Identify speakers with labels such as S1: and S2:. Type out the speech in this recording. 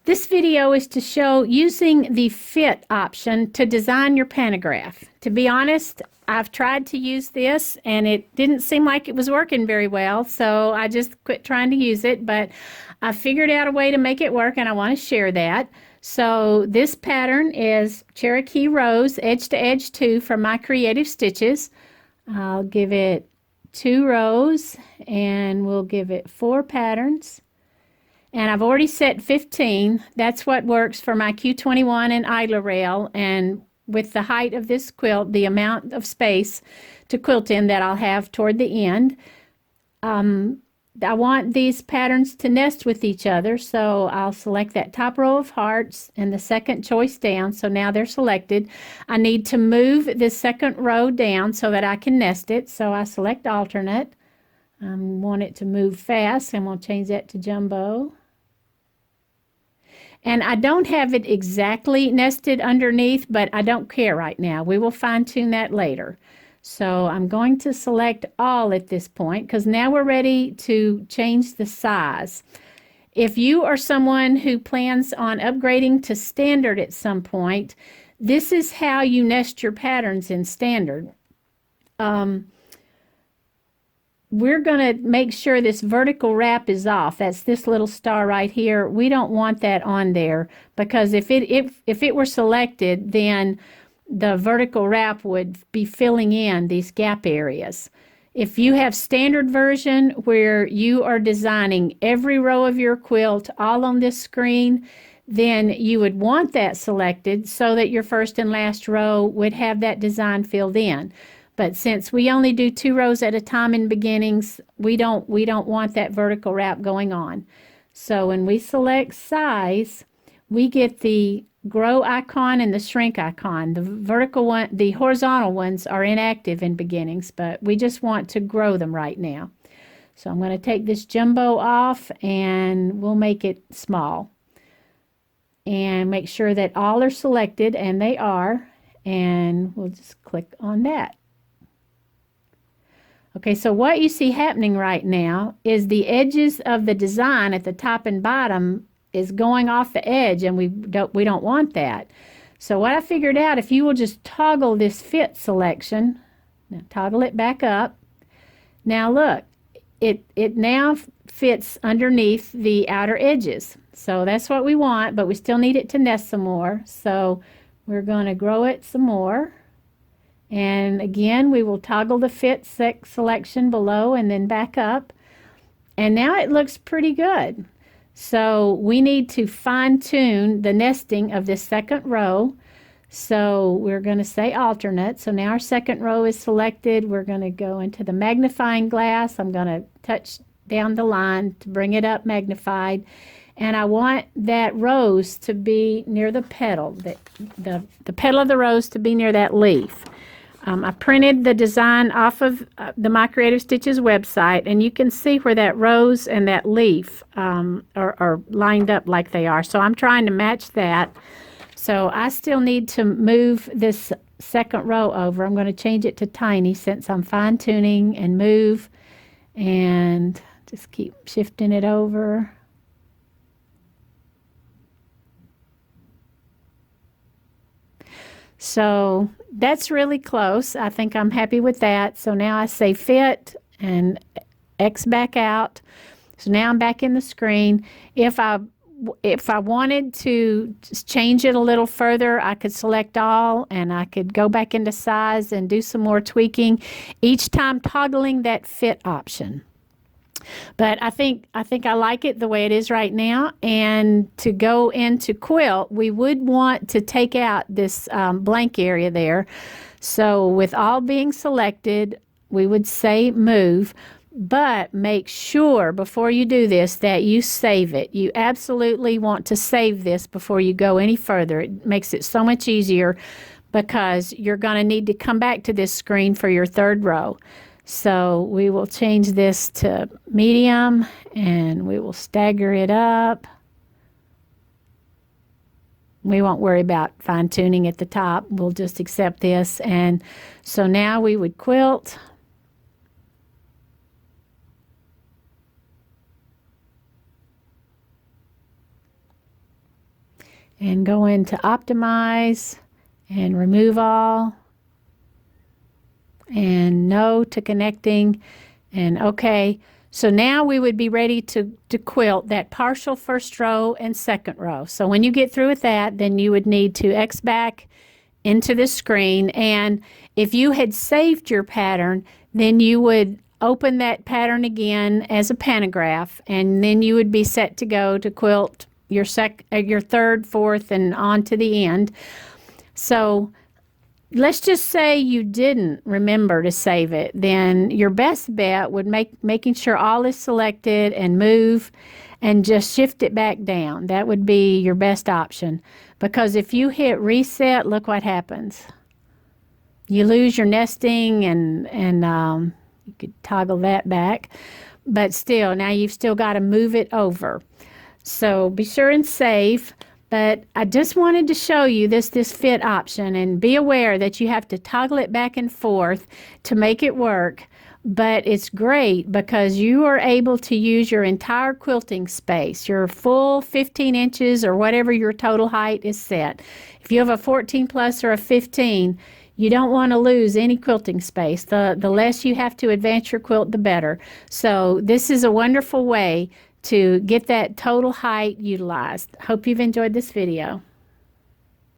S1: This video is to show using the fit option to design your pantograph. To be honest, I've tried to use this and it didn't seem like it was working very well, so I just quit trying to use it, but I figured out a way to make it work and I want to share that. So this pattern is Cherokee Rose Edge to Edge 2 from My Creative Stitches. I'll give it 2 rows and we'll give it 4 patterns. And I've already set 15. That's what works for my Q21 and idler rail. And with the height of this quilt, the amount of space to quilt in that I'll have toward the end. I want these patterns to nest with each other, so I'll select that top row of hearts and the second choice down. So now they're selected. I need to move this second row down so that I can nest it. So I select alternate. I want it to move fast, and we'll change that to jumbo. And I don't have it exactly nested underneath, but I don't care right now. We will fine tune that later. So I'm going to select all at this point because now we're ready to change the size. If you are someone who plans on upgrading to standard at some point, this is how you nest your patterns in standard. We're going to make sure this vertical wrap is off. That's this little star right here. We don't want that on there because if it were selected, then the vertical wrap would be filling in these gap areas. If you have standard version where you are designing every row of your quilt all on this screen, then you would want that selected so that your first and last row would have that design filled in. But since we only do 2 rows at a time in beginnings, we don't want that vertical wrap going on. So when we select size, we get the grow icon and the shrink icon. The vertical one, the horizontal ones are inactive in beginnings, but we just want to grow them right now. So I'm going to take this jumbo off and we'll make it small. And make sure that all are selected, and they are, and we'll just click on that. Okay, so what you see happening right now is the edges of the design at the top and bottom is going off the edge, and we don't want that. So what I figured out, if you will just toggle this fit selection, now toggle it back up. Now look, it now fits underneath the outer edges. So that's what we want, but we still need it to nest some more. So we're going to grow it some more. And again, we will toggle the fit selection below and then back up. And now it looks pretty good. So we need to fine tune the nesting of this second row. So we're going to say alternate. So now our second row is selected. We're going to go into the magnifying glass. I'm going to touch down the line to bring it up magnified. And I want that rose to be near the petal, the petal of the rose to be near that leaf. I printed the design off of the My Creative Stitches website, and you can see where that rose and that leaf are lined up like they are. So I'm trying to match that. So I still need to move this second row over. I'm going to change it to tiny since I'm fine-tuning and move, and just keep shifting it over. So that's really close. I think I'm happy with that. So now I say fit and X back out. So now I'm back in the screen. If I wanted to change it a little further, I could select all and I could go back into size and do some more tweaking, each time toggling that fit option. But I think I like it the way it is right now. And to go into quilt, we would want to take out this blank area there. So with all being selected, we would say move. But make sure before you do this that you save it. You absolutely want to save this before you go any further. It makes it so much easier because you're going to need to come back to this screen for your third row. So we will change this to medium and we will stagger it up. We won't worry about fine tuning at the top. We'll just accept this. And so now we would quilt. and go into optimize and remove all and no to connecting and okay. So now we would be ready to quilt that partial first row and second row. So when you get through with that, then you would need to X back into the screen, and if you had saved your pattern, then you would open that pattern again as a pantograph, and then you would be set to go to quilt your third, fourth, and on to the end. So let's just say you didn't remember to save it, then your best bet would making sure all is selected and move and just shift it back down. That would be your best option, because if you hit reset, look what happens. You lose your nesting, and you could toggle that back, but still, now you've still got to move it over. So be sure and save. But I just wanted to show you this fit option, and be aware that you have to toggle it back and forth to make it work. But it's great because you are able to use your entire quilting space, your full 15 inches or whatever your total height is set. If you have a 14 plus or a 15, you don't want to lose any quilting space. The less you have to advance your quilt, the better. So this is a wonderful way to get that total height utilized. Hope you've enjoyed this video.